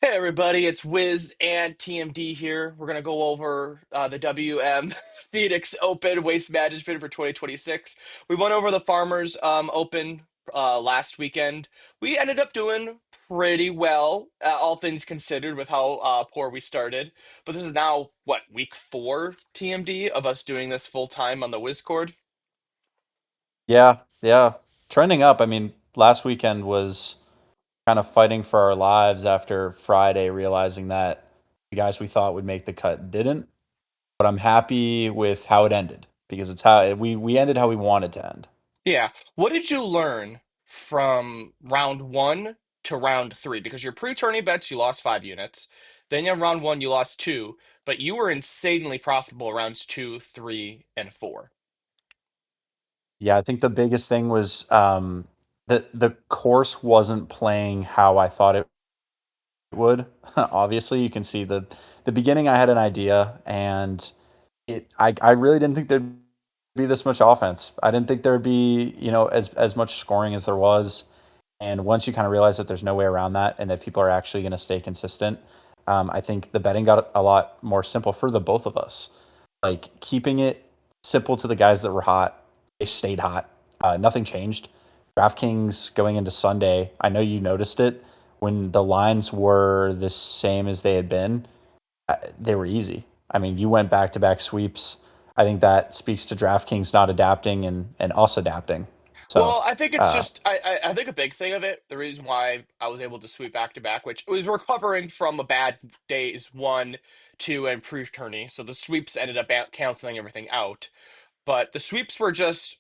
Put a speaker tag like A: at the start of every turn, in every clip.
A: Hey everybody, it's Wiz and TMD here. We're gonna go over the WM Phoenix Open Waste Management for 2026. We went over the Farmers Open last weekend. We ended up doing pretty well, all things considered, with how poor we started. But this is now what, week four TMD of us doing this full time on the WizCord.
B: Yeah, yeah. Trending up. I mean, last weekend was kind of fighting for our lives after Friday, realizing that the guys we thought would make the cut didn't. But I'm happy with how it ended because it's how we ended how we wanted to end.
A: Yeah. What did you learn from round one to round three? Because your pre-tourney bets, you lost 5 units. Then in round one, you lost two, but you were insanely profitable rounds two, three, and four.
B: Yeah, I think the biggest thing was the course wasn't playing how I thought it would. Obviously, you can see the beginning I had an idea and I really didn't think there'd be this much offense. I didn't think there would be, as much scoring as there was. And once you kind of realize that there's no way around that and that people are actually going to stay consistent, I think the betting got a lot more simple for the both of us. Like keeping it simple to the guys that were hot, they stayed hot. Nothing changed. DraftKings going into Sunday, I know you noticed it when the lines were the same as they had been. They were easy. I mean, you went back to back sweeps. I think that speaks to DraftKings not adapting and us adapting. So,
A: Well, I think it's
B: uh,
A: just I think a big thing of it, the reason why I was able to sweep back to back, which was recovering from a bad days one, two, and pre-tourney. So the sweeps ended up canceling everything out. But the sweeps were just,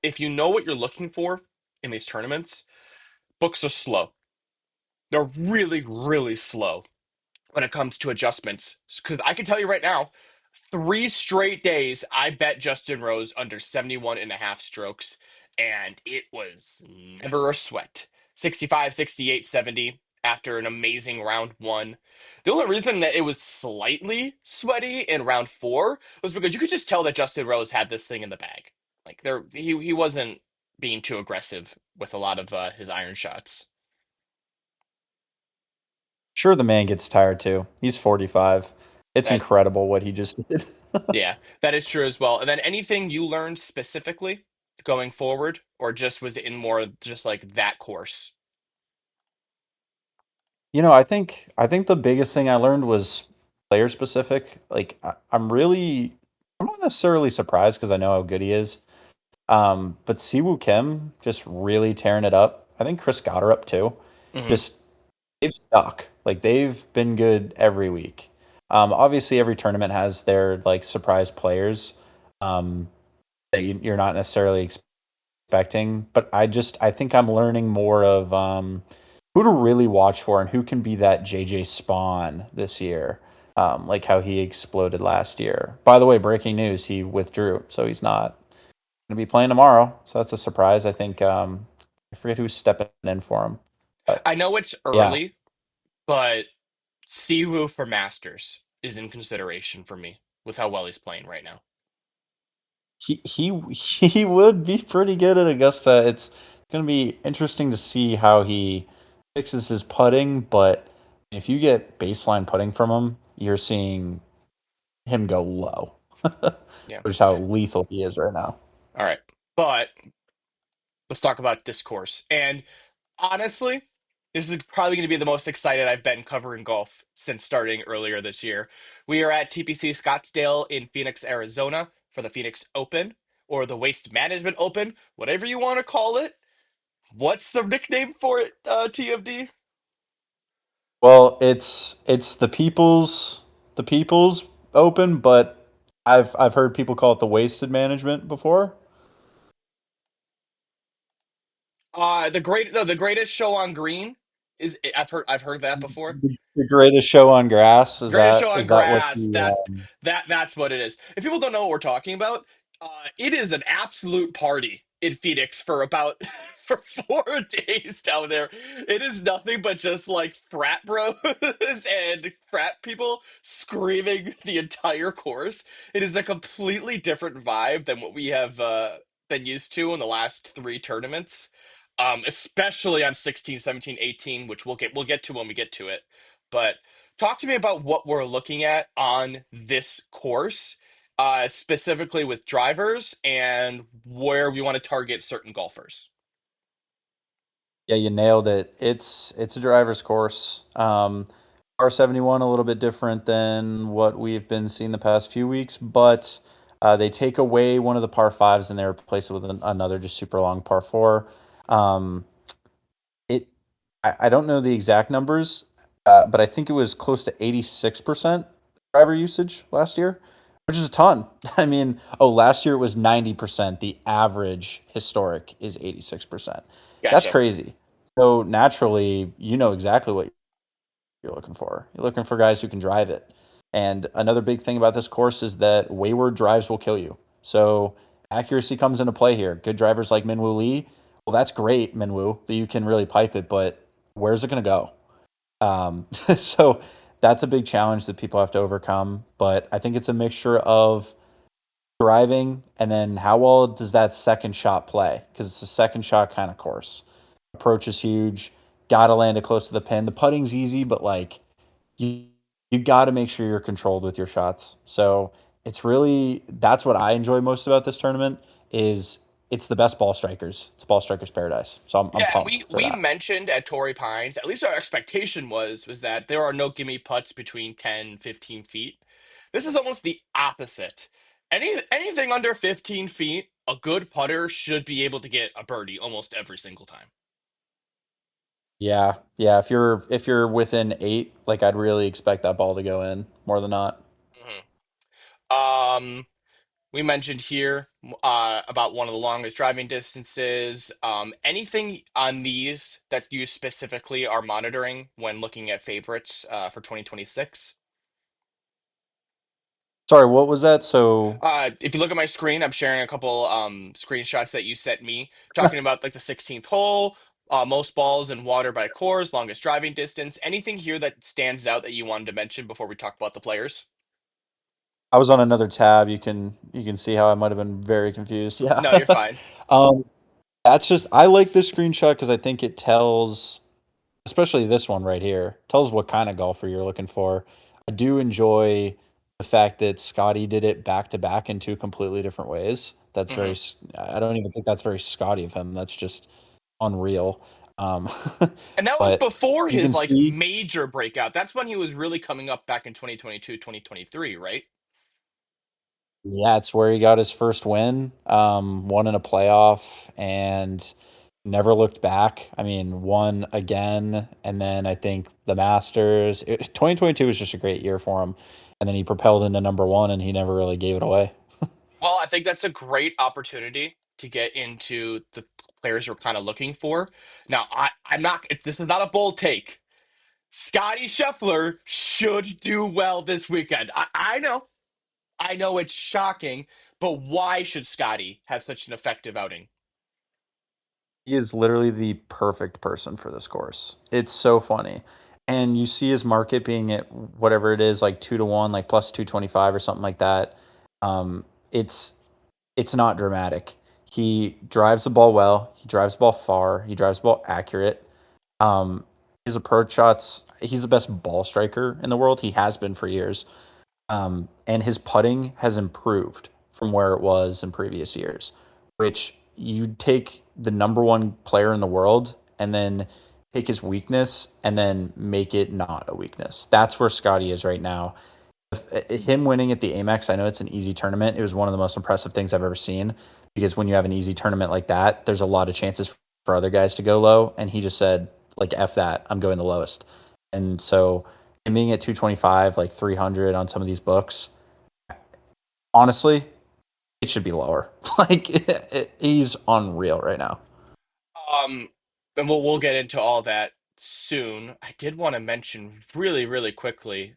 A: if you know what you're looking for in these tournaments, books are slow. They're really, really slow when it comes to adjustments. Because I can tell you right now, 3 straight days, I bet Justin Rose under 71 and a half strokes, and it was never a sweat. 65, 68, 70 after an amazing round one. The only reason that it was slightly sweaty in round four was because you could just tell that Justin Rose had this thing in the bag. Like he wasn't being too aggressive with a lot of his iron shots.
B: sure, the man gets tired too. He's 45. It's
A: That
B: incredible what he just did.
A: Yeah, that is true as well. And then anything you learned specifically going forward, or just was it in more just like that course?
B: I think the biggest thing I learned was player specific. Like I'm not necessarily surprised because I know how good he is. But Siwoo Kim just really tearing it up. I think Chris Gotterup too.
A: Hmm.
B: Just they've stuck. Like they've been good every week. Obviously every tournament has their like surprise players that you're not necessarily expecting. But I think I'm learning more of who to really watch for and who can be that JJ Spawn this year. Like how he exploded last year. By the way, breaking news: he withdrew, so he's not going to be playing tomorrow. So that's a surprise. I think I forget who's stepping in for him, but
A: I know it's
B: yeah,
A: early, but Siwoo for Masters is in consideration for me with how well he's playing right now.
B: he would be pretty good at Augusta. It's going to be interesting to see how he fixes his putting, but if you get baseline putting from him, you're seeing him go low,
A: Yeah.
B: which is how lethal he is right now.
A: All right. But let's talk about this course. And honestly, this is probably going to be the most excited I've been covering golf since starting earlier this year. We are at TPC Scottsdale in Phoenix, Arizona for the Phoenix Open or the Waste Management Open, whatever you want to call it. What's the nickname for it, TMD?
B: Well, it's the people's open, but I've heard people call it the wasted management before.
A: The greatest show on green is I've heard that before.
B: The greatest show on grass is
A: Greatest
B: that
A: show on
B: is that what
A: grass.
B: the
A: That's what it is. If people don't know what we're talking about, it is an absolute party in Phoenix for about for 4 days down there. It is nothing but just like frat bros and frat people screaming the entire course. It is a completely different vibe than what we have been used to in the last three tournaments. especially on 16, 17, 18, which we'll get to when we get to it. But talk to me about what we're looking at on this course, specifically with drivers and where we want to target certain golfers.
B: Yeah, you nailed it. It's a driver's course. R71 a little bit different than what we've been seeing the past few weeks, but they take away one of the par fives and they replace it with another just super long par four. Um, it I don't know the exact numbers, but I think it was close to 86% driver usage last year, which is a ton. I mean, oh, last year it was 90%. The average historic is 86%. That's
A: Gotcha.
B: crazy. So naturally, you know exactly what you're looking for. You're looking for guys who can drive it. And another big thing about this course is that wayward drives will kill you. So accuracy comes into play here. Good drivers like Minwoo Lee, well, that's great, Minwoo, that you can really pipe it, but where's it going to go? So that's a big challenge that people have to overcome. But I think it's a mixture of driving and then how well does that second shot play? Because it's a second shot kind of course. Approach is huge. Got to land it close to the pin. The putting's easy, but like you you got to make sure you're controlled with your shots. So it's really that's what I enjoy most about this tournament is it's the best ball strikers. It's ball strikers paradise. So I'm
A: Yeah, and
B: pumped for
A: we
B: that.
A: mentioned at Torrey Pines, at least our expectation was that there are no gimme putts between 10, 15 feet. This is almost the opposite. Anything under 15 feet, a good putter should be able to get a birdie almost every single time.
B: Yeah, yeah. If you're within 8, like I'd really expect that ball to go in more than not.
A: Mhm. We mentioned here about one of the longest driving distances. Anything on these that you specifically are monitoring when looking at favorites for 2026?
B: Sorry, what was that? So
A: If you look at my screen, I'm sharing a couple screenshots that you sent me talking about like the 16th hole, most balls in water by cores, longest driving distance. Anything here that stands out that you wanted to mention before we talk about the players?
B: I was on another tab. You can see how I might have been very confused. Yeah.
A: No, you're fine.
B: um, that's just I like this screenshot because I think it tells, especially this one right here, tells what kind of golfer you're looking for. I do enjoy the fact that Scotty did it back to back in two completely different ways. That's very.
A: Hmm.
B: I don't even think that's very Scotty of him. That's just unreal. Um,
A: And that was
B: but
A: before
B: you
A: his
B: can
A: like
B: see.
A: major breakout. That's when he was really coming up back in 2022, 2023, right?
B: Yeah, it's where he got his first win, won in a playoff, and never looked back. I mean, won again, and then I think the Masters. 2022 was just a great year for him, and then he propelled into number one, and he never really gave it away.
A: Well, I think that's a great opportunity to get into the players we're kind of looking for. Now, I'm not, this is not a bold take. Scotty Scheffler should do well this weekend. I know it's shocking, but why should Scotty have such an effective outing?
B: He is literally the perfect person for this course. It's so funny. And you see his market being at whatever it is, like 2 to 1, like plus 225 or something like that. Um, it's it's not dramatic. He drives the ball well. He drives the ball far. He drives the ball accurate. Um, his approach shots, he's the best ball striker in the world. He has been for years. And his putting has improved from where it was in previous years, which you take the number one player in the world and then take his weakness and then make it not a weakness. That's where Scotty is right now. Him winning at the Amex, I know it's an easy tournament. It was one of the most impressive things I've ever seen because when you have an easy tournament like that, there's a lot of chances for other guys to go low. And he just said, like, F that, I'm going the lowest. And so him being at 225, like 300 on some of these books, honestly, it should be lower. Like, he's unreal right now.
A: Um, and we'll get into all that soon. I did want to mention really quickly,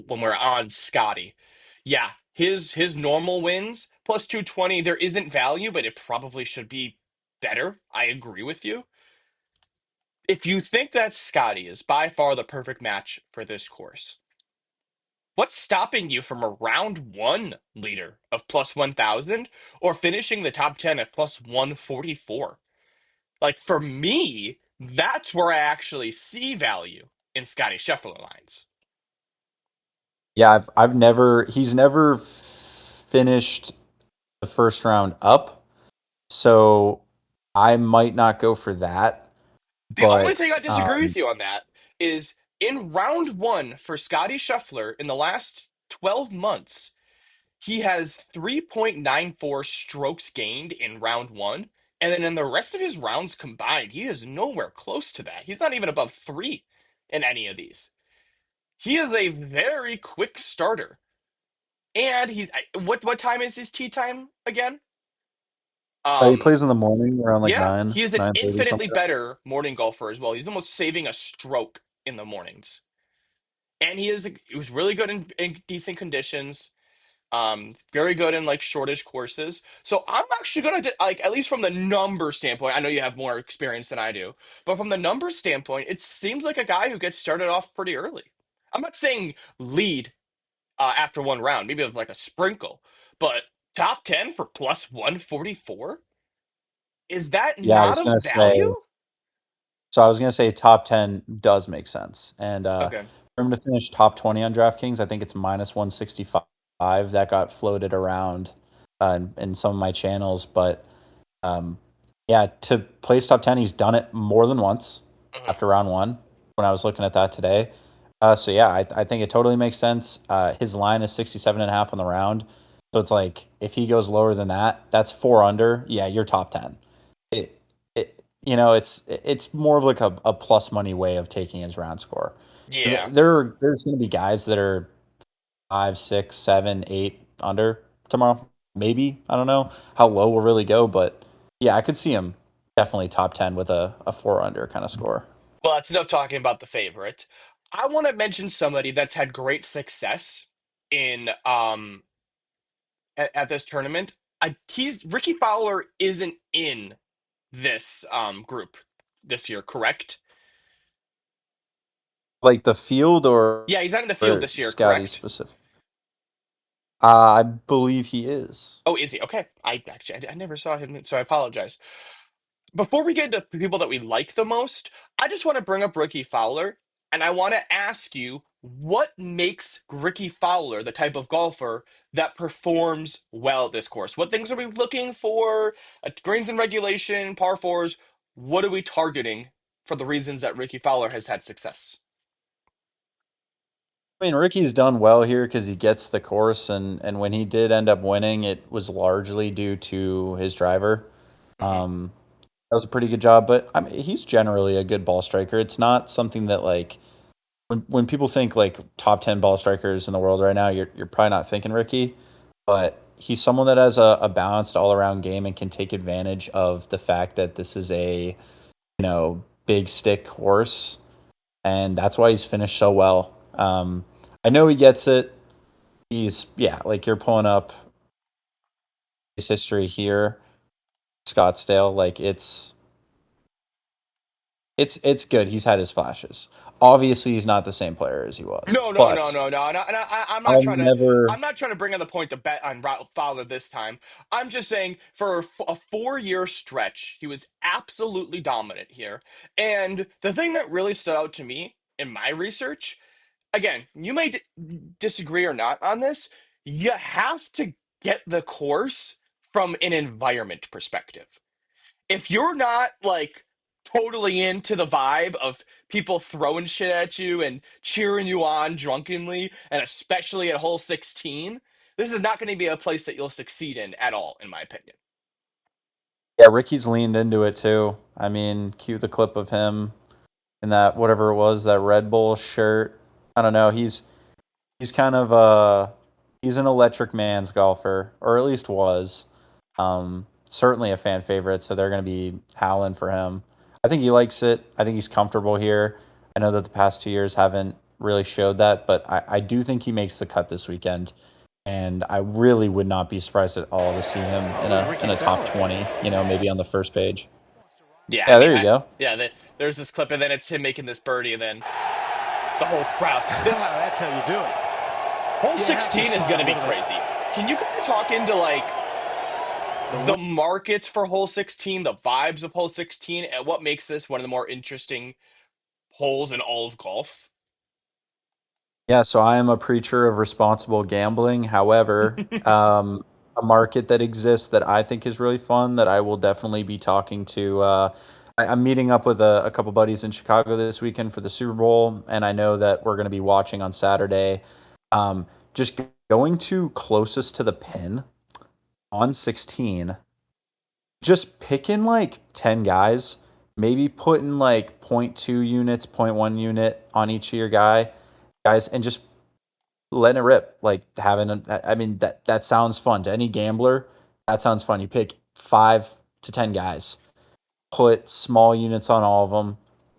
A: when we're on Scotty. Yeah, his normal wins plus 220, there isn't value, but it probably should be better. I agree with you. If you think that Scotty is by far the perfect match for this course, what's stopping you from a round one leader of plus 1,000 or finishing the top 10 at plus 144? Like for me, that's where I actually see value in Scotty Scheffler lines.
B: Yeah, I've never he's never finished the first round up, so I might not go for that.
A: The only thing
B: But
A: I disagree with you on that is in round one for Scotty Scheffler in the last 12 months, he has 3.94 strokes gained in round one. And then in the rest of his rounds combined, he is nowhere close to that. He's not even above three in any of these. He is a very quick starter. And what time is his tee time again?
B: he
A: Um
B: plays in the morning around like
A: yeah,
B: nine
A: he is an
B: 9:30
A: infinitely
B: something like that.
A: better morning golfer as well. He's almost saving a stroke in the mornings. And he was really good in decent conditions. Very good in like shortish courses. So I'm actually gonna like at least from the number standpoint. I know you have more experience than I do, but from the number standpoint, it seems like a guy who gets started off pretty early. I'm not saying lead after one round, maybe with like a sprinkle, but top 10 for plus 144. Is that
B: Yeah, I
A: not
B: was
A: of
B: gonna
A: value?
B: say. So I was gonna say top 10 does make sense, and
A: Okay.
B: for him to finish top 20 on DraftKings, I think it's minus 165. That got floated around in some of my channels, but um, yeah, to place top 10, he's done it more than once
A: Mhm.
B: after round one when I was looking at that today. So yeah, I think it totally makes sense. His line is 67.5 on the round. So it's like if he goes lower than that, that's four under. Yeah, you're top 10. It's more of like a plus money way of taking his round score. 'Cause
A: Yeah.
B: there's going to be guys that are five, six, seven, eight under tomorrow. Maybe I don't know how low we'll really go, but yeah, I could see him definitely top 10 with a four under kind of score.
A: Well, that's enough talking about the favorite. I want to mention somebody that's had great success in at this tournament. He's Ricky Fowler isn't in this group this year, correct?
B: Like the field
A: Yeah, he's not in the field
B: or
A: this year,
B: Scotty
A: correct?
B: specific. I believe he is.
A: Oh, is he? Okay. I never saw him, so I apologize. Before we get into people that we like the most, I just want to bring up Ricky Fowler, and I want to ask you what makes Ricky Fowler the type of golfer that performs well at this course? What things are we looking for? Greens and regulation, par fours. What are we targeting for the reasons that Ricky Fowler has had success?
B: I mean, Ricky's done well here because he gets the course, and when he did end up winning, it was largely due to his driver.
A: Hmm.
B: Um, that was a pretty good job, but I mean, he's generally a good ball striker. It's not something that like when people think like top 10 ball strikers in the world right now, you're probably not thinking Ricky, but he's someone that has a balanced all around game and can take advantage of the fact that this is a big stick course, and that's why he's finished so well. I know he gets it. He's yeah, like you're pulling up his history here, Scottsdale. Like it's good. He's had his flashes. Obviously, he's not the same player as he was,
A: No, no, no,
B: but
A: no, no, no. And I'm not
B: I'll
A: trying to.
B: never.
A: I'm not trying to bring on the point to bet on Fowler this time. I'm just saying for a 4 year stretch, he was absolutely dominant here. And the thing that really stood out to me in my research, again, you may disagree or not on this. You have to get the course from an environment perspective. If you're not like totally into the vibe of people throwing shit at you and cheering you on drunkenly, and especially at hole 16, this is not going to be a place that you'll succeed in at all, in my opinion.
B: Yeah, Ricky's leaned into it too. I mean, cue the clip of him in that whatever it was, that Red Bull shirt. I don't know. He's kind of he's an electric man's golfer, or at least was. Certainly a fan favorite, so they're going to be howling for him. I think he likes it. I think he's comfortable here. I know that the past 2 years haven't really showed that, but I do think he makes the cut this weekend. And I really would not be surprised at all to see him in
C: Ricky
B: a top
C: Fowler.
B: 20, maybe on the first page.
A: Yeah, I
B: Yeah,
A: mean,
B: there you go.
A: yeah, there's this clip, and then it's him making this birdie, and then the whole crowd. This
C: That's how you do it.
A: hole
C: You have to
A: 16 is
C: smile
A: going
C: a
A: to be
C: little bit.
A: crazy. Can you kind of talk into like the markets for hole 16, the vibes of hole 16, and what makes this one of the more interesting holes in all of golf.
B: Yeah, so I am a preacher of responsible gambling. However, a market that exists that I think is really fun that I will definitely be talking to. I'm meeting up with a couple buddies in Chicago this weekend for the Super Bowl, and I know that we're going to be watching on Saturday. Just going to closest to the pin on 16, just picking like 10 guys, maybe putting like zero point 0.2 units, zero point 0.1 unit on each of your guys, and just letting it rip, like having I mean that sounds fun to any gambler. That sounds fun. You pick 5 to 10 guys, put small units on all of them,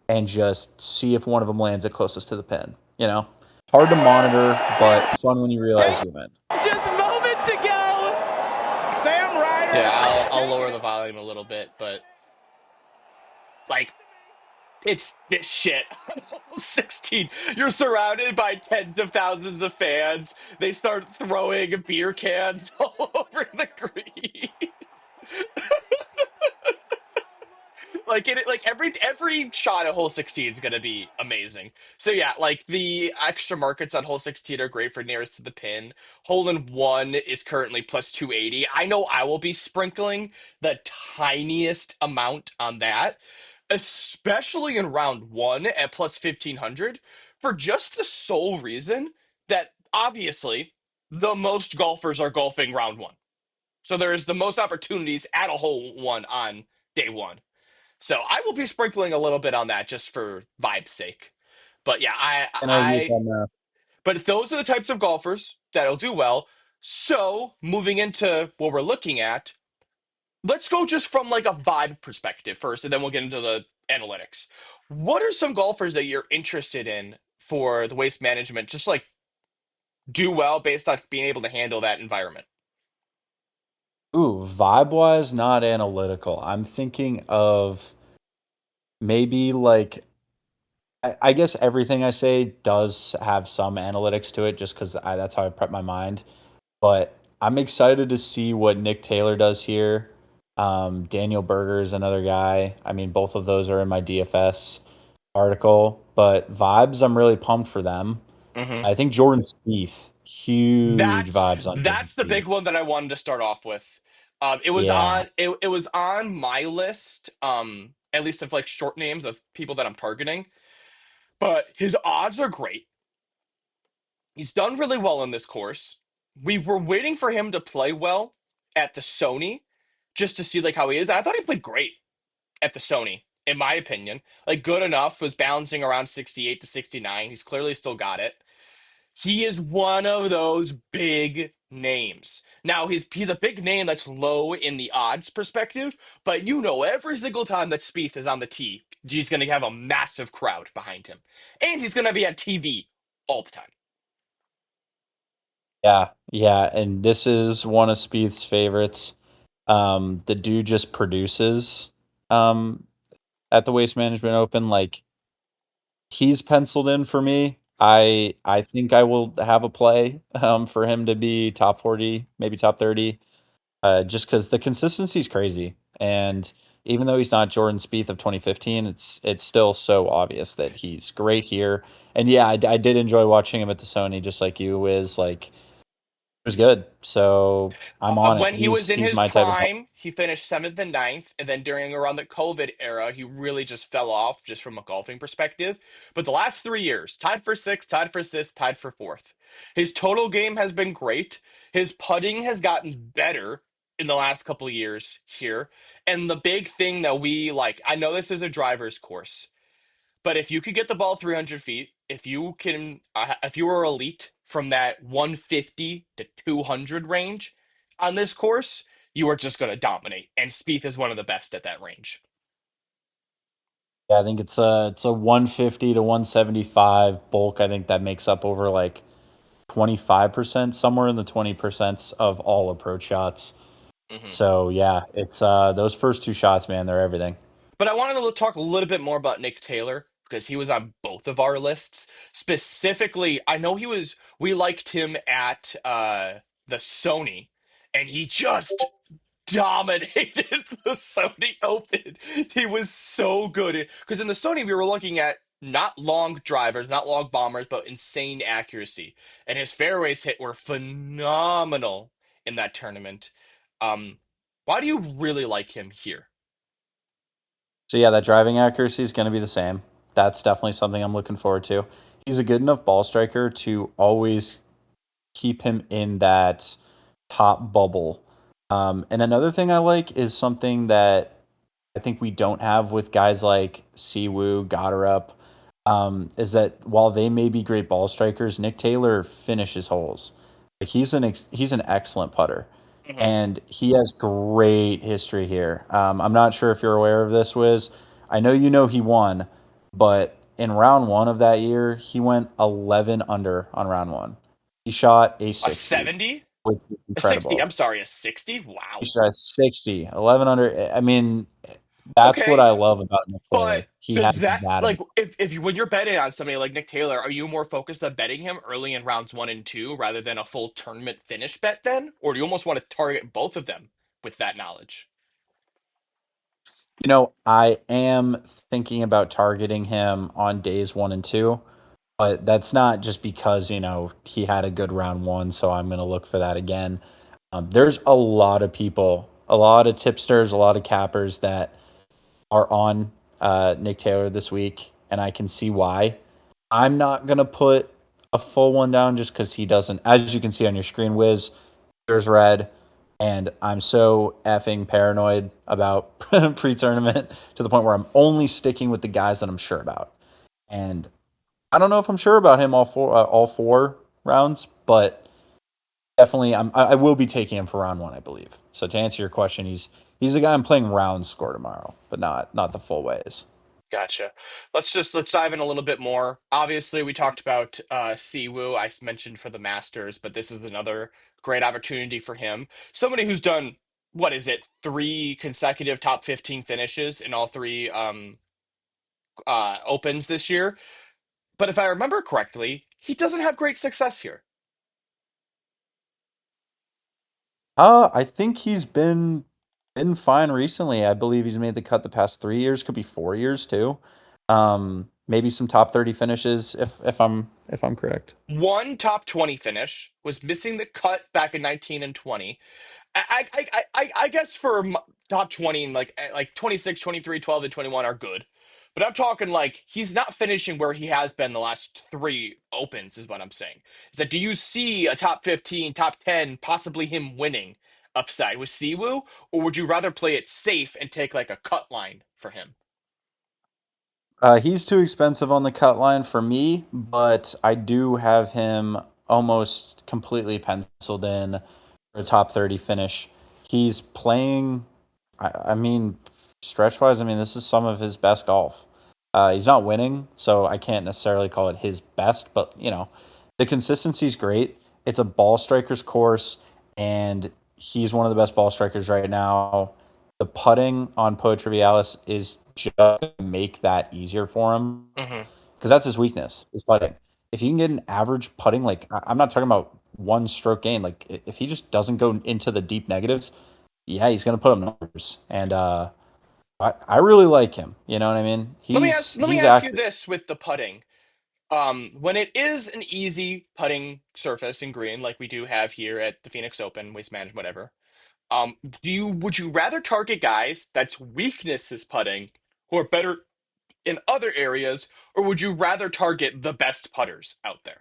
B: and just see if one of them lands it closest to the pin. Hard to monitor, but fun when you realize you win.
C: Just moments ago, Sam
A: Yeah,
C: Ryder
A: I'll
C: taking
A: lower
C: it.
A: the volume a little bit, but like it's this shit. 16. You're surrounded by tens of thousands of fans. They start throwing beer cans all over the green. Like every shot at hole 16 is gonna be amazing. So yeah, like the extra markets on hole 16 are great for nearest to the pin. Hole in one is currently plus 280. I know I will be sprinkling the tiniest amount on that, especially in round one at plus 1500, for just the sole reason that obviously the most golfers are golfing round one. So there's the most opportunities at a hole one on day one. So I will be sprinkling a little bit on that just for vibe's sake. But yeah,
B: And argue with
A: I
B: that math.
A: but those are the types of golfers that'll do well. So moving into what we're looking at, let's go just from like a vibe perspective first, and then we'll get into the analytics. What are some golfers that you're interested in for the waste management? Just like do well based on being able to handle that environment.
B: Ooh, vibe wise, not analytical. I'm thinking of maybe like I guess everything I say does have some analytics to it, just because that's how I prep my mind. But I'm excited to see what Nick Taylor does here. Daniel Berger is another guy. I mean, both of those are in my DFS article. But vibes, I'm really pumped for them.
A: Hmm.
B: I think Jordan Spieth, huge
A: That's
B: vibes on Jordan
A: that's the big
B: Spieth.
A: one that I wanted to start off with.
B: Yeah,
A: It was on my list, at least of like short names of people that I'm targeting. But his odds are great. He's done really well in this course. We were waiting for him to play well at the Sony, just to see like how he is. I thought he played great at the Sony, in my opinion. Like good enough, was bouncing around 68 to 69. He's clearly still got it. He is one of those big names. Now he's a big name that's low in the odds perspective, but every single time that Spieth is on the tee, he's going to have a massive crowd behind him, and he's going to be on TV all the time.
B: yeah. And this is one of Spieth's favorites. The dude just produces um, at the Waste Management Open. Like he's penciled in for me. I think I will have a play for him to be top 40, maybe top 30. Just because the consistency is crazy, and even though he's not Jordan Spieth of 2015, it's still so obvious that he's great here. And yeah, I did enjoy watching him at the Sony, just like you is like it was good. So I'm on it.
A: When he was in
B: He's
A: his
B: my type of golfer.
A: prime, he finished seventh and ninth, and then during around the COVID era, he really just fell off just from a golfing perspective. But the last 3 years, tied for sixth, tied for fifth, tied for fourth. His total game has been great. His putting has gotten better in the last couple of years here. And the big thing that we like, I know this is a driver's course, but if you could get the ball 300 feet, if you were elite from that 150 to 200 range on this course, you are just going to dominate. And Spieth is one of the best at that range.
B: Yeah, I think it's a 150 to 175 bulk. I think that makes up over like 25%, somewhere in the 20% of all approach shots.
A: Hmm.
B: So yeah, it's those first two shots, man, they're everything.
A: But I wanted to talk a little bit more about Nick Taylor because he was on both of our lists. Specifically, I know we liked him at the Sony, and he just dominated the Sony Open. He was so good. Because in the Sony, we were looking at not long drivers, not long bombers, but insane accuracy. And his fairways hit were phenomenal in that tournament. Um, why do you really like him here?
B: So yeah, that driving accuracy is going to be the same. That's definitely something I'm looking forward to. He's a good enough ball striker to always keep him in that top bubble. And another thing I like is something that I think we don't have with guys like Siwoo, Goddard, is that while they may be great ball strikers, Nick Taylor finishes holes. Like he's an excellent putter,
A: Mhm.
B: and he has great history here. I'm not sure if you're aware of this, Wiz. I know you know he won, but in round one of that year, he went 11 under on round one. He shot a
A: A
B: 60,
A: 70?
B: which is
A: A 60?
B: incredible.
A: I'm sorry, a 60?
B: He
A: Wow.
B: shot a 60, 11 under. I mean, that's what
A: Okay,
B: I love about Nick
A: but
B: Taylor. He
A: does
B: has
A: that
B: that
A: like
B: ability.
A: if you when you're betting on somebody like Nick Taylor, are you more focused on betting him early in rounds one and two rather than a full tournament finish bet then? Or do you almost want to target both of them with that knowledge?
B: You know, I am thinking about targeting him on days one and two, but that's not just because, he had a good round one, so I'm going to look for that again. There's a lot of people, a lot of tipsters, a lot of cappers that are on Nick Taylor this week, and I can see why. I'm not going to put a full one down just because he doesn't, as you can see on your screen, Wiz, there's red. And I'm so effing paranoid about pre-tournament to the point where I'm only sticking with the guys that I'm sure about. And I don't know if I'm sure about him all four rounds, but definitely I will be taking him for round one, I believe. So to answer your question, he's the guy I'm playing round score tomorrow, but not the full ways.
A: Gotcha. Let's dive in a little bit more. Obviously, we talked about Siwoo. Mentioned for the Masters, but this is another great opportunity for him. Somebody who's done what is it, three consecutive top 15 finishes in all three opens this year. But if I remember correctly, he doesn't have great success here.
B: I think he's been fine recently. I believe he's made the cut the past 3 years, could be 4 years too. Maybe some top 30 finishes if I'm correct.
A: One top 20 finish, was missing the cut back in 19 and 20. I guess for top 20, like 26, 23, 12, and 21 are good. But I'm talking like he's not finishing where he has been the last three opens, is what I'm saying. Is that do you see a top 15, top 10, possibly him winning upside with Siwoo? Or would you rather play it safe and take like a cut line for him?
B: He's too expensive on the cut line for me, but I do have him almost completely penciled in for a top 30 finish. He's playing, I mean, stretch wise, I mean, this is some of his best golf. He's not winning, so I can't necessarily call it his best, but, the consistency's great. It's a ball striker's course, and he's one of the best ball strikers right now. The putting on Poe Trivialis is just to make that easier for him
A: Hmm.
B: because that's his weakness, is putting. If you can get an average putting, like I'm not talking about one stroke gain, like if he just doesn't go into the deep negatives, yeah, he's gonna put up numbers, and I really like him. You know what I mean? He's
A: Let me
B: he's
A: ask you
B: accurate.
A: this with the putting. When it is an easy putting surface in green, like we do have here at the Phoenix Open, Waste Management, whatever, would you rather target guys that's weakness is putting who are better in other areas, or would you rather target the best putters out there?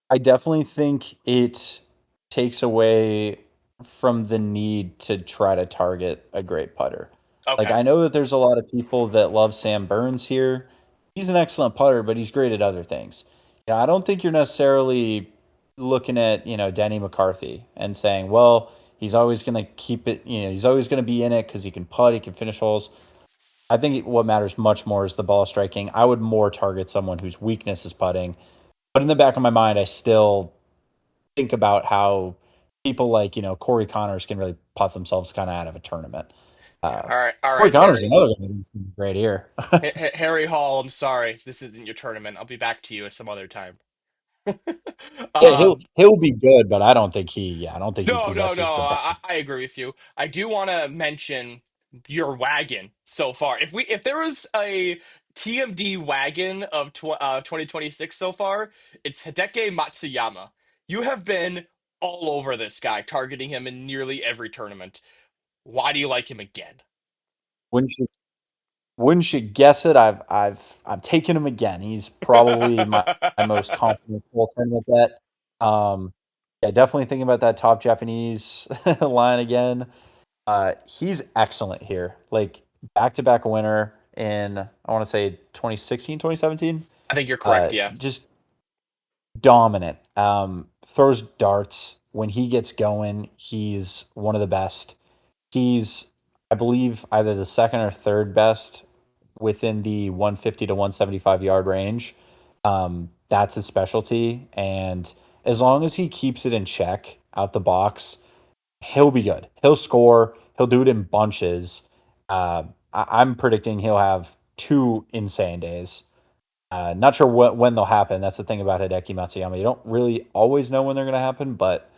B: I definitely think it takes away from the need to try to target a great putter. Like
A: Okay.
B: I know that there's a lot of people that love Sam Burns here. He's an excellent putter, but he's great at other things. I don't think you're necessarily looking at, Denny McCarthy and saying, well, he's always going to keep it, he's always going to be in it because he can putt, he can finish holes. I think what matters much more is the ball striking. I would more target someone whose weakness is putting. But in the back of my mind, I still think about how people like Corey Connors can really putt themselves kind of out of a tournament.
A: Yeah.
B: Uh,
A: All
B: Corey
A: right,
B: Connors is
A: Harry.
B: another guy who's great here.
A: Harry Hall, I'm sorry. This isn't your tournament. I'll be back to you at some other time.
B: Yeah, he'll
A: um,
B: he'll be good, but I don't think he
A: no, no,
B: possesses
A: no.
B: the bag.
A: I agree with you. I do want to mention your wagon so far. If there was a TMD wagon of 2026 so far, it's Hideki Matsuyama. You have been all over this guy, targeting him in nearly every tournament. Why do you like him again?
B: Wouldn't you wouldn't you guess it? I'm taking him again. He's probably my most confident full tournament bet. Um, yeah, definitely thinking about that top Japanese line again. He's excellent here. Like back to back winner in I want to say 2016, 2017.
A: I think you're correct. Yeah.
B: Just dominant. Throws darts when he gets going. He's one of the best. He's, I believe, either the second or third best within the 150 to 175 yard range. That's his specialty, and as long as he keeps it in check out the box, he'll be good. He'll score. He'll do it in bunches. I'm predicting he'll have two insane days. Not sure when they'll happen. That's the thing about Hideki Matsuyama. You don't really always know when they're going to happen, but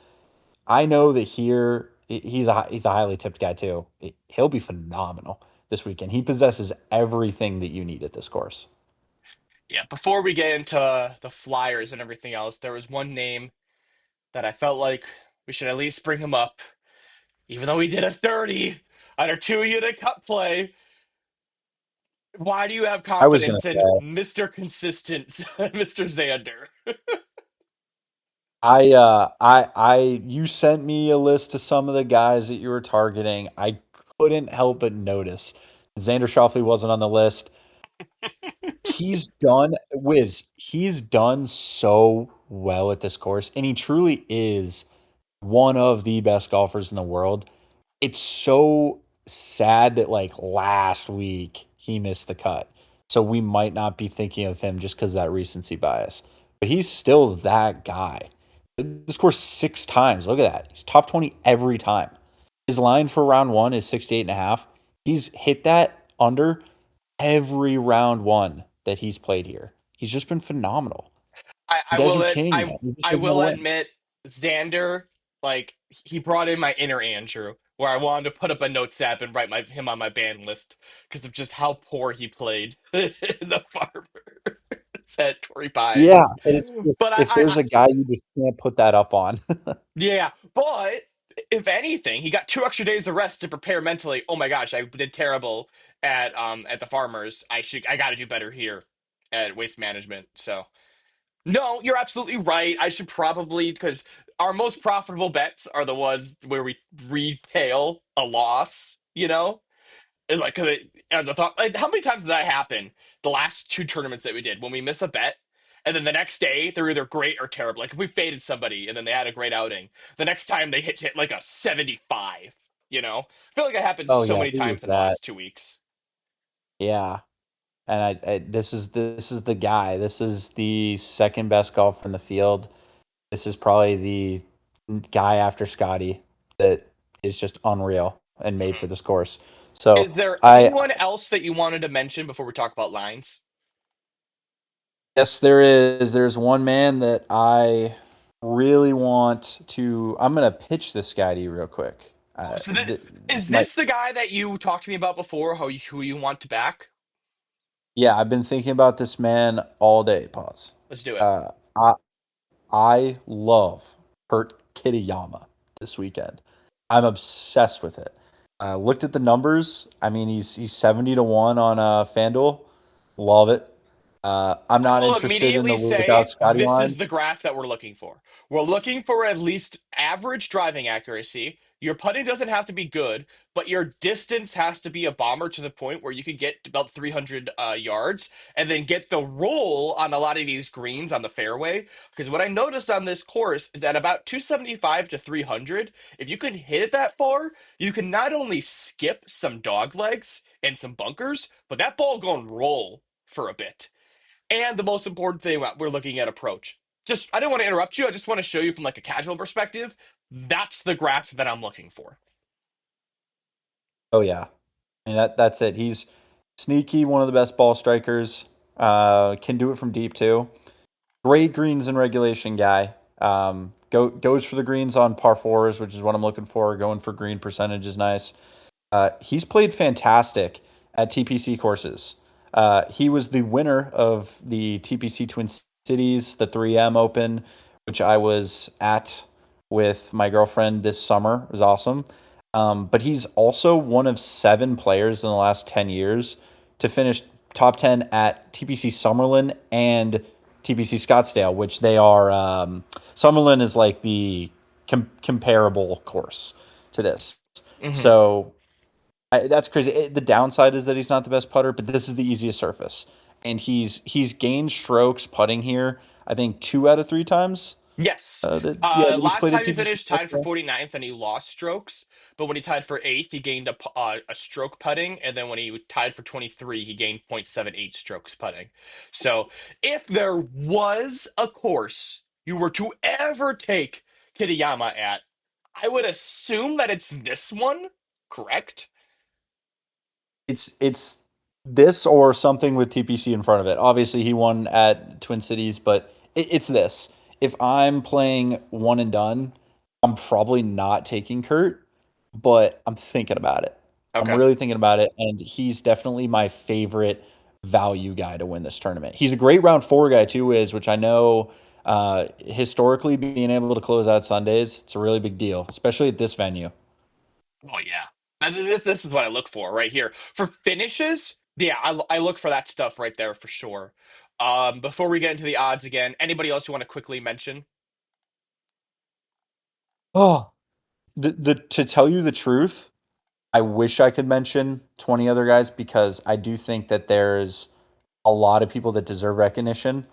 B: I know that here he's a highly tipped guy too. He'll be phenomenal this weekend. He possesses everything that you need at this course.
A: Yeah. Before we get into the Flyers and everything else, there was one name that I felt like we should at least bring him up, even though he did us dirty on our 2 unit cup play. Why do you have
B: I was going
A: confidence
B: to
A: in
B: say
A: Mr. Consistent, Mr. Xander?
B: you sent me a list to some of the guys that you were targeting. I couldn't help but notice Xander Schauffele wasn't on the list. He's done so well at this course, and he truly is one of the best golfers in the world. It's so sad that like last week he missed the cut. So we might not be thinking of him just because of that recency bias. But he's still that guy. This course six times. Look at that. He's top 20 every time. His line for round one is 68.5. He's hit that under every round one that he's played here. He's just been phenomenal.
A: I will
B: Desert King, man. He just
A: I
B: doesn't know
A: will
B: when.
A: admit Xander, like he brought in my inner Andrew, where I wanted to put up a notes app and write him on my ban list because of just how poor he played in the Farmers at Torrey
B: Yeah,
A: Pines.
B: and it's
A: But
B: if there's a guy you just can't put that up on.
A: yeah, but if anything, he got 2 extra days of rest to prepare mentally. Oh my gosh, I did terrible at the Farmers. I got to do better here at Waste Management. So no, you're absolutely right. I should probably, because our most profitable bets are the ones where we retail a loss. And like, 'cause and the thought, like, how many times did that happen? The last two tournaments that we did, when we miss a bet, and then the next day they're either great or terrible. Like if we faded somebody and then they had a great outing, the next time they hit like a 75. I feel like it happened
B: Oh
A: so
B: yeah,
A: many
B: who was
A: times in the
B: that?
A: last 2 weeks.
B: Yeah, and this is the guy. This is the second best golfer in the field. This is probably the guy after Scotty that is just unreal and made for
A: Mhm.
B: this course. So
A: Is there
B: I
A: anyone else that you wanted to mention before we talk about lines?
B: Yes, there is. There's one man that I really want to. I'm gonna pitch this guy to you real quick.
A: Oh, so that is
B: My
A: this the guy that you talked to me about before? Who you want to back?
B: Yeah, I've been thinking about this man all day. Pause.
A: Let's do it.
B: Uh, I I love Kurt Kitayama this weekend. I'm obsessed with it. Looked at the numbers. I mean, he's 70 to 1 on FanDuel. Love it. I'm
A: I
B: not
A: will
B: interested in
A: immediately
B: the without
A: say
B: Scotty
A: this is
B: lines.
A: the graph that we're looking for. We're looking for at least average driving accuracy. Your putting doesn't have to be good, but your distance has to be a bomber to the point where you could get about 300 yards and then get the roll on a lot of these greens on the fairway. Because what I noticed on this course is that about 275 to 300, if you can hit it that far, you can not only skip some dog legs and some bunkers, but that ball going roll for a bit. And the most important thing, we're looking at approach. Just, I didn't want to interrupt you. I just want to show you from like a casual perspective. That's the graph that I'm looking for.
B: Oh yeah, and that's it. He's sneaky, one of the best ball strikers. Can do it from deep too. great greens in regulation guy. Goes for the greens on par fours, which is what I'm looking for. Going for green percentage is nice. He's played fantastic at TPC courses. He was the winner of the TPC Twin Cities, the 3M Open, which I was at with my girlfriend this summer. It was awesome. But he's also one of 7 players in the last 10 years to finish top 10 at TPC Summerlin and TPC Scottsdale, which they are. Summerlin is like the comparable course to this.
A: Hmm.
B: So that's crazy. The downside is that he's not the best putter, but this is the easiest surface, and he's gained strokes putting here. I think 2 out of 3 times.
A: Yes.
B: That he's
A: Last
B: played at
A: time he
B: TPC.
A: finished tied for 49th and he lost strokes, but when he tied for 8th, he gained a stroke putting, and then when he tied for 23, he gained 0.78 strokes putting. So, if there was a course you were to ever take Kitayama at, I would assume that it's this one, correct?
B: It's this or something with TPC in front of it. Obviously, he won at Twin Cities, but it's this. If I'm playing one and done, I'm probably not taking Kurt, but I'm thinking about it. I'm
A: Okay.
B: really thinking about it, and he's definitely my favorite value guy to win this tournament. He's a great round four guy too, is which I know historically being able to close out Sundays, it's a really big deal, especially at this venue.
A: Oh yeah, this is what I look for right here for finishes. Yeah, I look for that stuff right there for sure. Before we get into the odds again, anybody else you want to quickly mention?
B: Oh, to tell you the truth, I wish I could mention 20 other guys because I do think that there's a lot of people that deserve recognition.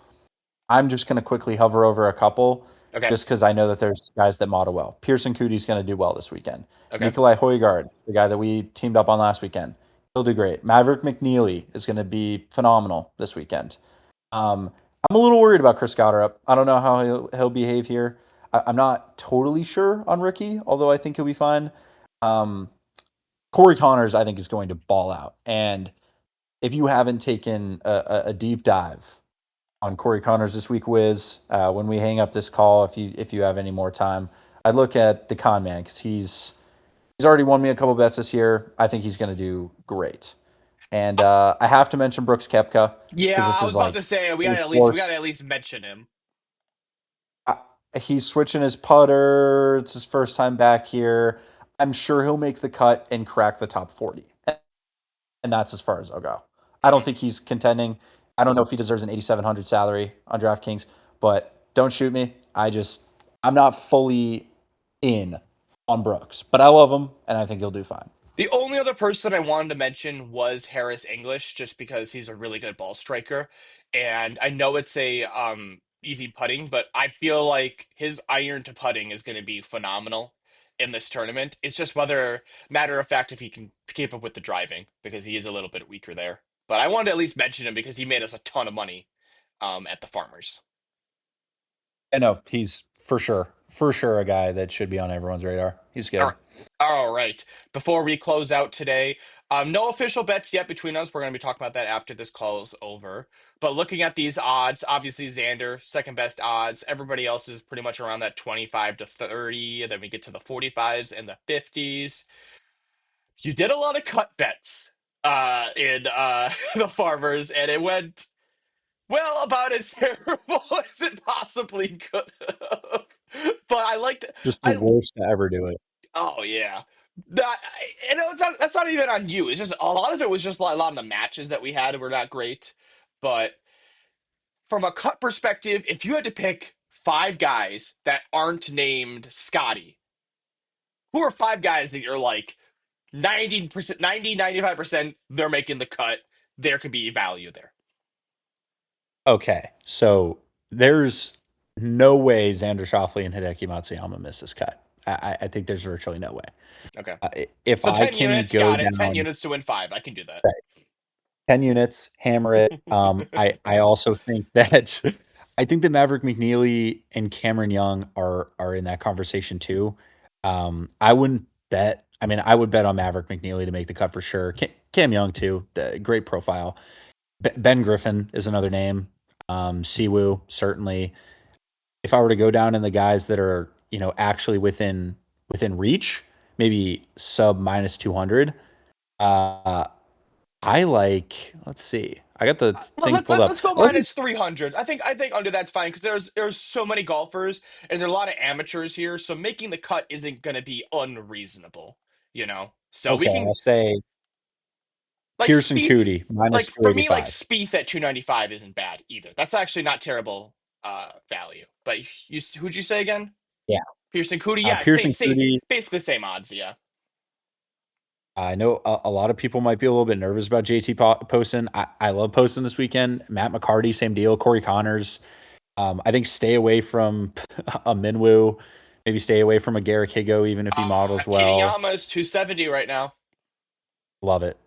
B: I'm just going to quickly hover over a couple
A: Okay,
B: just because I know that there's guys that model well. Pearson Cootie's going to do well this weekend.
A: okay.
B: Nikolai Højgaard, the guy that we teamed up on last weekend, he'll do great. Maverick McNeely is going to be phenomenal this weekend. Um, I'm a little worried about Chris Goddard. I don't know how he'll behave here. I'm not totally sure on Ricky, although I think he'll be fine. Um, Corey Connors, I think, is going to ball out. And if you haven't taken a deep dive on Corey Connors this week, Wiz, when we hang up this call, if you have any more time, I'd look at the con man because he's already won me a couple bets this year. I think he's going to do great. And I have to mention Brooks Koepka
A: Yeah,
B: because this
A: I was
B: is
A: about to
B: like
A: say
B: a force.
A: we gotta at least mention him.
B: I, he's switching his putter. It's his first time back here. I'm sure he'll make the cut and crack the top 40. And that's as far as I'll go. I don't
A: Mhm.
B: think he's contending. I don't know if he deserves an 8,700 salary on DraftKings, but don't shoot me. I'm not fully in on Brooks, but I love him and I think he'll do fine.
A: The only other person I wanted to mention was Harris English, just because he's a really good ball striker, and I know it's a easy putting, but I feel like his iron to putting is going to be phenomenal in this tournament. It's just whether matter of fact if he can keep up with the driving because he is a little bit weaker there. But I wanted to at least mention him because he made us a ton of money at the Farmers.
B: I know he's for sure a guy that should be on everyone's radar. He's
A: All
B: good.
A: right. All right. Before we close out today, no official bets yet between us. We're going to be talking about that after this call is over. But looking at these odds, obviously Xander, second best odds. Everybody else is pretty much around that 25 to 30. And then we get to the 45s and the 50s. You did a lot of cut bets in the Farmers, and it went, well, about as terrible as it possibly could have. But I liked
B: Just the
A: I
B: worst to ever do it.
A: Oh yeah, that and it's not, that's not even on you. It's just a lot of it was just like a lot of the matches that we had were not great. But from a cut perspective, if you had to pick 5 guys that aren't named Scotty, who are 5 guys that you're like 90%, 95%, they're making the cut. There could be value there.
B: Okay, so there's no way Xander Schauffele and Hideki Matsuyama miss this cut. I think there's virtually no way.
A: Okay,
B: If
A: so
B: I
A: 10
B: can
A: units,
B: go
A: got it. 10
B: down
A: units to win five. I can do that.
B: 10 units, hammer it. I also think that I think that Maverick McNeely and Cameron Young are in that conversation too. I wouldn't bet. I mean, I would bet on Maverick McNeely to make the cut for sure. Cam Young too, great profile. Ben Griffin is another name. Siwoo, certainly. If I were to go down in the guys that are, actually within reach, maybe sub minus 200. Uh, I like. Let's see. I got the things pulled up.
A: Let's go
B: I like.
A: minus 300. I think under that's fine because there's so many golfers and there are a lot of amateurs here, so making the cut isn't going to be unreasonable, you know. So we
B: Okay,
A: can
B: I'll say
A: like
B: Pearson
A: Spieth,
B: Cootie minus
A: like for me, like
B: 285.
A: Spieth at 295 isn't bad either. That's actually not terrible value. But who'd you say again?
B: Yeah,
A: Pearson Coody, yeah, same
B: Pearson
A: same
B: Cootie.
A: basically same odds, yeah.
B: I know a lot of people might be a little bit nervous about JT Poston. I love Poston this weekend. Matt McCarty, same deal. Corey Connors. I think stay away from a Minwoo. Maybe stay away from a Garrick Higo, even if he models well.
A: Kitayama is 270 right now.
B: Love it.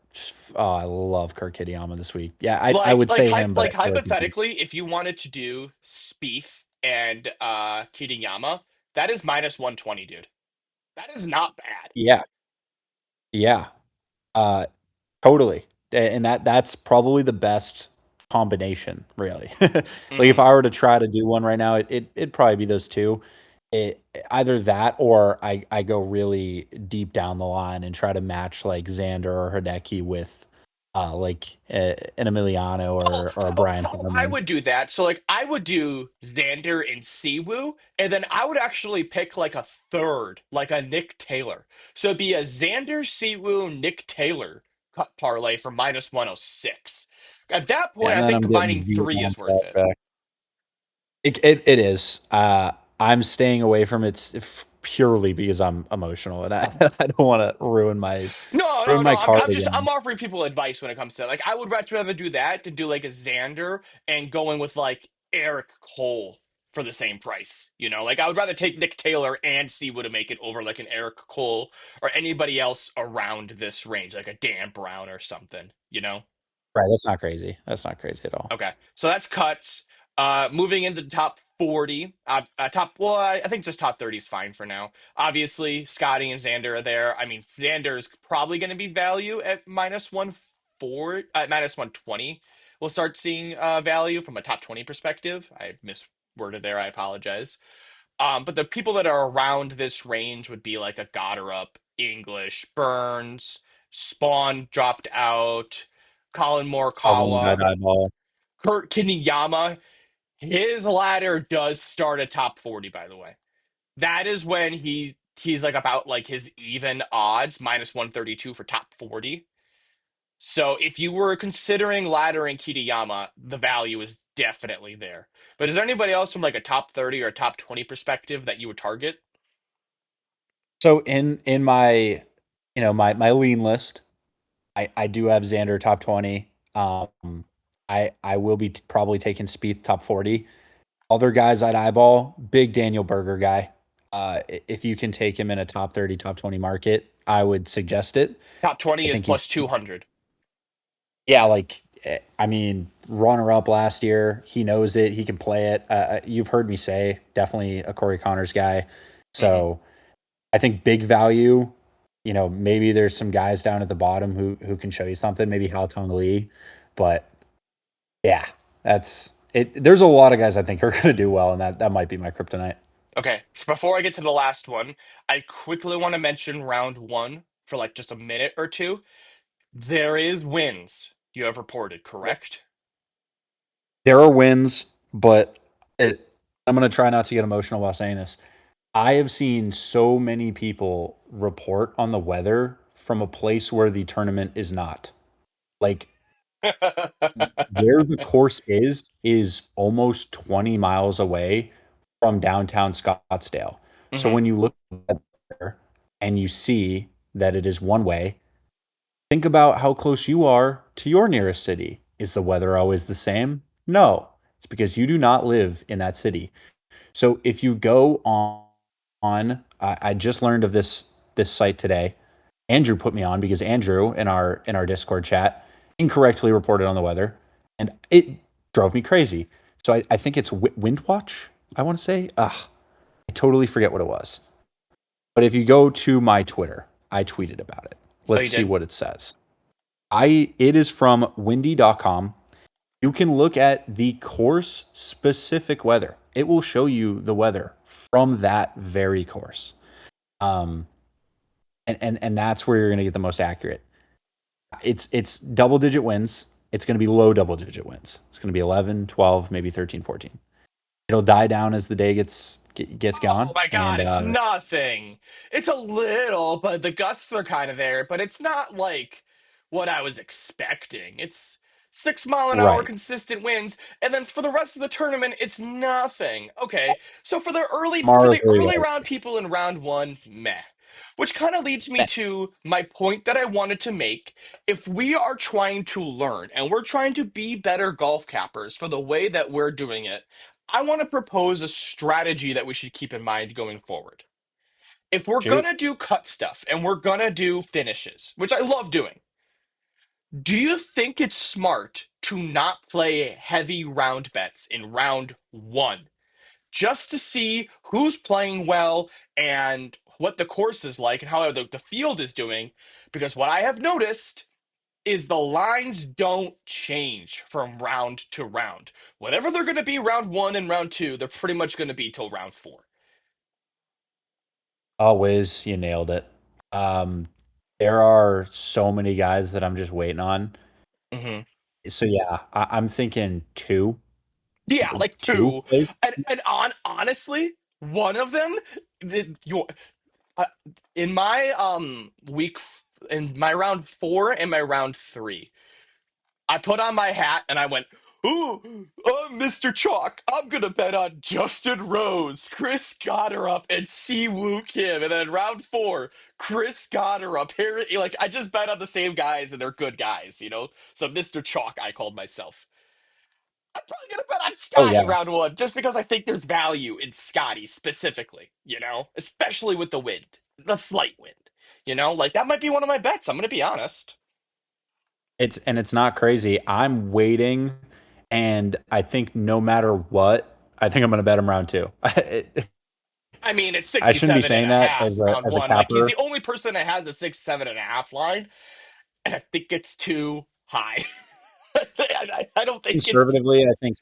B: Oh, I love Kurt Kitayama this week. Yeah, I would say him, but I
A: Like
B: feel like he'd be
A: hypothetically, if you wanted to do Spieth and Kitayama, that is minus 120, dude. That is not bad.
B: yeah, yeah. Uh, Totally. And that's probably the best combination, really. Like if
A: Hmm.
B: I were to try to do one right now, it'd probably be those two. It either that or I go really deep down the line and try to match like Xander or Hideki with an Emiliano or a Brian
A: I
B: Harman.
A: would do that. So like I would do Xander and Siwoo, and then I would actually pick like a third, like a Nick Taylor. So it'd be a Xander, Siwoo, Nick Taylor cut parlay for minus 106. At that point,
B: And
A: I
B: then
A: think
B: I'm getting
A: combining
B: the
A: three
B: Vietnam
A: is worth it.
B: flashback. It is. I'm staying away from it purely because I'm emotional and I, I don't want to ruin my
A: I'm
B: card
A: I'm
B: again.
A: offering people advice when it comes to like I would much rather do that to do like a Xander and going with like Eric Cole for the same price. You know, like I would rather take Nick Taylor and see what to make it over like an Eric Cole or anybody else around this range, like a Dan Brown or something. You know.
B: Right, that's not crazy. That's not crazy at all.
A: Okay, so that's cuts. Moving into the top 40, well, I think just top 30 is fine for now. Obviously, Scotty and Xander are there. I mean, Xander is probably going to be value at minus 140, minus 120. We'll start seeing value from a top 20 perspective. I misworded there. I apologize. But the people that are around this range would be like a Goddard, English, Burns, Spawn dropped out, Colin
B: Problem
A: Morikawa.
B: red eyeball.
A: Kurt Kiniyama, his ladder does start at top 40, by the way. That is when he's like about like his even odds, minus 132 for top 40. So if you were considering laddering Kitayama, the value is definitely there. But is there anybody else from like a top 30 or a top 20 perspective that you would target?
B: So in my my lean list, I do have Xander top 20. I will be probably taking Spieth top 40. Other guys I'd eyeball, big Daniel Berger guy. If you can take him in a top 30, top 20 market, I would suggest it.
A: Top
B: I
A: 20 is
B: think he's
A: plus 200.
B: yeah, like I mean, runner up last year. He knows it. He can play it. You've heard me say definitely a Corey Connors guy.
A: Hmm.
B: So I think big value. Maybe there's some guys down at the bottom who can show you something. Maybe Hao Tong Lee, but yeah, that's it. There's a lot of guys I think are going to do well, and that might be my kryptonite.
A: Okay, before I get to the last one, I quickly want to mention round one for like just a minute or two. There is wins you have reported, correct?
B: There are wins, but I'm going to try not to get emotional while saying this. I have seen so many people report on the weather from a place where the tournament is not. Like where the course is almost 20 miles away from downtown Scottsdale. So
A: Hmm.
B: when you look at there and you see that it is one way, think about how close you are to your nearest city. Is the weather always the same? No. It's because you do not live in that city. So if you go I just learned of this site today. Andrew put me on because Andrew in our Discord chat incorrectly reported on the weather, and it drove me crazy. So I think it's Wind Watch. I want to say, I totally forget what it was. But if you go to my Twitter, I tweeted about it.
A: Oh,
B: Let's
A: you
B: see
A: did?
B: what it says. It is from windy.com. You can look at the course specific weather. It will show you the weather from that very course. Um, and that's where you're going to get the most accurate. It's double digit wins. It's going to be low double digit wins. It's going to be 11, 12, maybe 13, 14. It'll die down as the day gets
A: Oh
B: gone.
A: my
B: And
A: God, it's nothing. It's a little, but the gusts are kind of there, but it's not like what I was expecting. It's 6 mile an hour
B: right,
A: consistent winds, and then for the rest of the tournament, it's nothing. Okay, so for
B: tomorrow's
A: the
B: where you
A: early
B: got
A: round people in round one, meh. Which kind of leads me
B: it.
A: to my point that I wanted to make. If we are trying to learn and we're trying to be better golf cappers for the way that we're doing it, I want to propose a strategy that we should keep in mind going forward. If we're going
B: Shoot.
A: to do cut stuff and we're going to do finishes, which I love doing, do you think it's smart to not play heavy round bets in round one just to see who's playing well and what the course is like and how the field is doing? Because what I have noticed is the lines don't change from round to round. Whatever they're going to be round one and round two, they're pretty much going to be till round four.
B: Oh, Wiz, you nailed it. Um, there are so many guys that I'm just waiting on.
A: Hmm.
B: So yeah, I'm thinking
A: Yeah, like
B: two
A: two,
B: plays.
A: and honestly, one of them, the, your uh, in my in my round four and my round three, I put on my hat and I went, "Ooh, I'm Mr. Chalk. I'm gonna bet on Justin Rose, Chris Gotterup, and Siwoo Kim." And then round four, Chris Gotterup. Harry, like I just bet on the same guys and they're good guys, you know. So Mr. Chalk, I called myself. I'm probably gonna bet on
B: Oh
A: Scotty
B: yeah,
A: round one just because I think there's value in Scotty specifically, you know, especially with the wind, the slight wind. You know, like that might be one of my bets. I'm gonna be honest.
B: it's not crazy. I'm waiting, and I think no matter what, I think I'm going to bet him round two.
A: I mean, it's
B: I shouldn't be
A: 67 and
B: saying
A: a
B: that
A: half round
B: as a
A: one. Like he's
B: capper.
A: the only person that has a 6, 7.5 line, and I think it's too high. I don't think it's
B: Conservatively, I think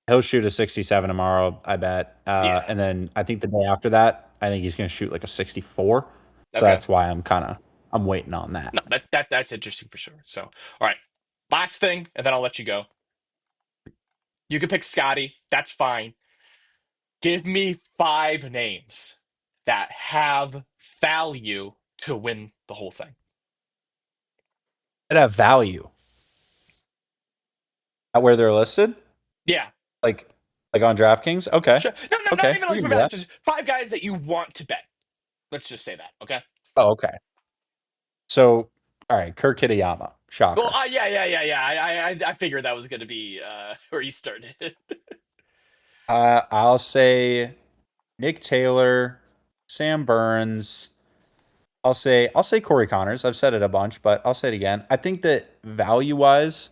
B: he'll shoot a 67 tomorrow. I bet,
A: yeah.
B: and then I think the day after that, I think he's going to shoot like a 64. So
A: Okay.
B: that's why I'm waiting on that.
A: No, that's interesting for sure. So, all right. Last thing, and then I'll let you go. You can pick Scotty. That's fine. Give me 5 names that have value to win the whole thing.
B: It have value at where they're listed,
A: Yeah,
B: like on DraftKings. Okay,
A: sure. No, no, not
B: okay,
A: even
B: we
A: like
B: can
A: for
B: do
A: value.
B: that.
A: Just 5 guys that you want to bet. Let's just say that. Okay.
B: Oh, okay. So, all right, Kirk Kitayama,
A: Well,
B: shocker.
A: yeah. I figured that was going to be where you started.
B: I'll say Nick Taylor, Sam Burns. I'll say Corey Connors. I've said it a bunch, but I'll say it again. I think that value wise,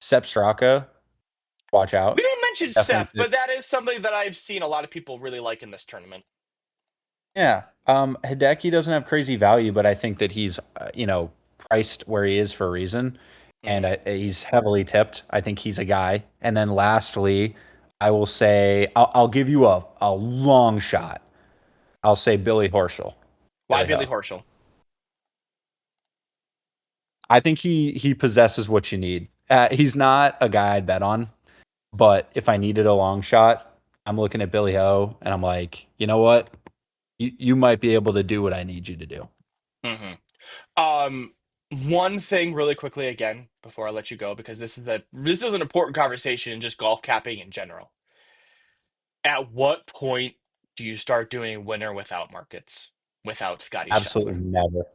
B: Sep Straka, watch
A: We
B: out.
A: didn't mention
B: Definitely
A: Seth, but that is something that I've seen a lot of people really like in this tournament.
B: Yeah. Hideki doesn't have crazy value, but I think that he's, priced where he is for a reason. And
A: Hmm.
B: he's heavily tipped. I think he's a guy. And then lastly, I will say, I'll give you a long shot. I'll say Billy Horschel.
A: Why
B: Billy
A: Billy
B: Ho.
A: Horschel?
B: I think he possesses what you need. He's not a guy I'd bet on, but if I needed a long shot, I'm looking at Billy Ho and I'm like, you know what? You might be able to do what I need you to do.
A: Hmm. Um, One thing really quickly again before I let you go because this is an important conversation in just golf capping in general. At what point do you start doing winner without markets without Scotty
B: Absolutely
A: Scheffler?
B: never.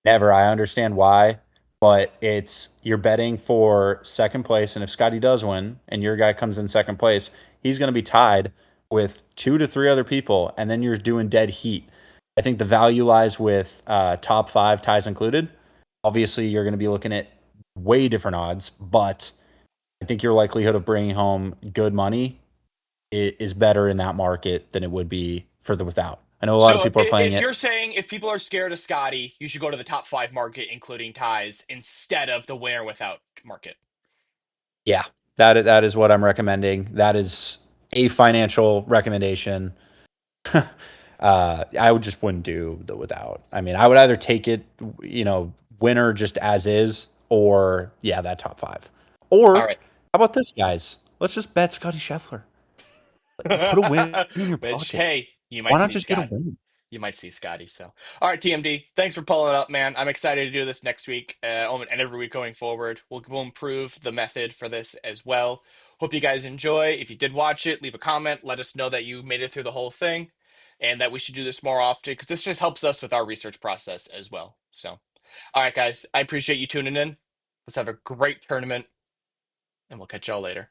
B: Never. I understand why, but it's you're betting for second place, and if Scotty does win and your guy comes in second place, he's going to be tied with two to three other people, and then you're doing dead heat. I think the value lies with top five ties included. Obviously, you're going to be looking at way different odds, but I think your likelihood of bringing home good money is better in that market than it would be for the without. I know a lot of
A: So
B: people are playing
A: if
B: it.
A: you're saying if people are scared of Scotty, you should go to the top five market, including ties, instead of the winner without market.
B: Yeah, that is what I'm recommending. That is a financial recommendation. I would just wouldn't do the without. I mean, I would either take it, winner just as is, or yeah, that top five. Or
A: All
B: how
A: right.
B: about this, guys? Let's just bet Scotty Scheffler. Put a win in your
A: Which,
B: pocket.
A: hey, you
B: Why
A: might
B: not
A: see
B: just get a
A: Scott.
B: win?
A: You might see Scotty. So, all right, TMD, thanks for pulling it up, man. I'm excited to do this next week and every week going forward. We'll improve the method for this as well. Hope you guys enjoy. If you did watch it, leave a comment. Let us know that you made it through the whole thing and that we should do this more often because this just helps us with our research process as well. So, all right, guys, I appreciate you tuning in. Let's have a great tournament and we'll catch y'all later.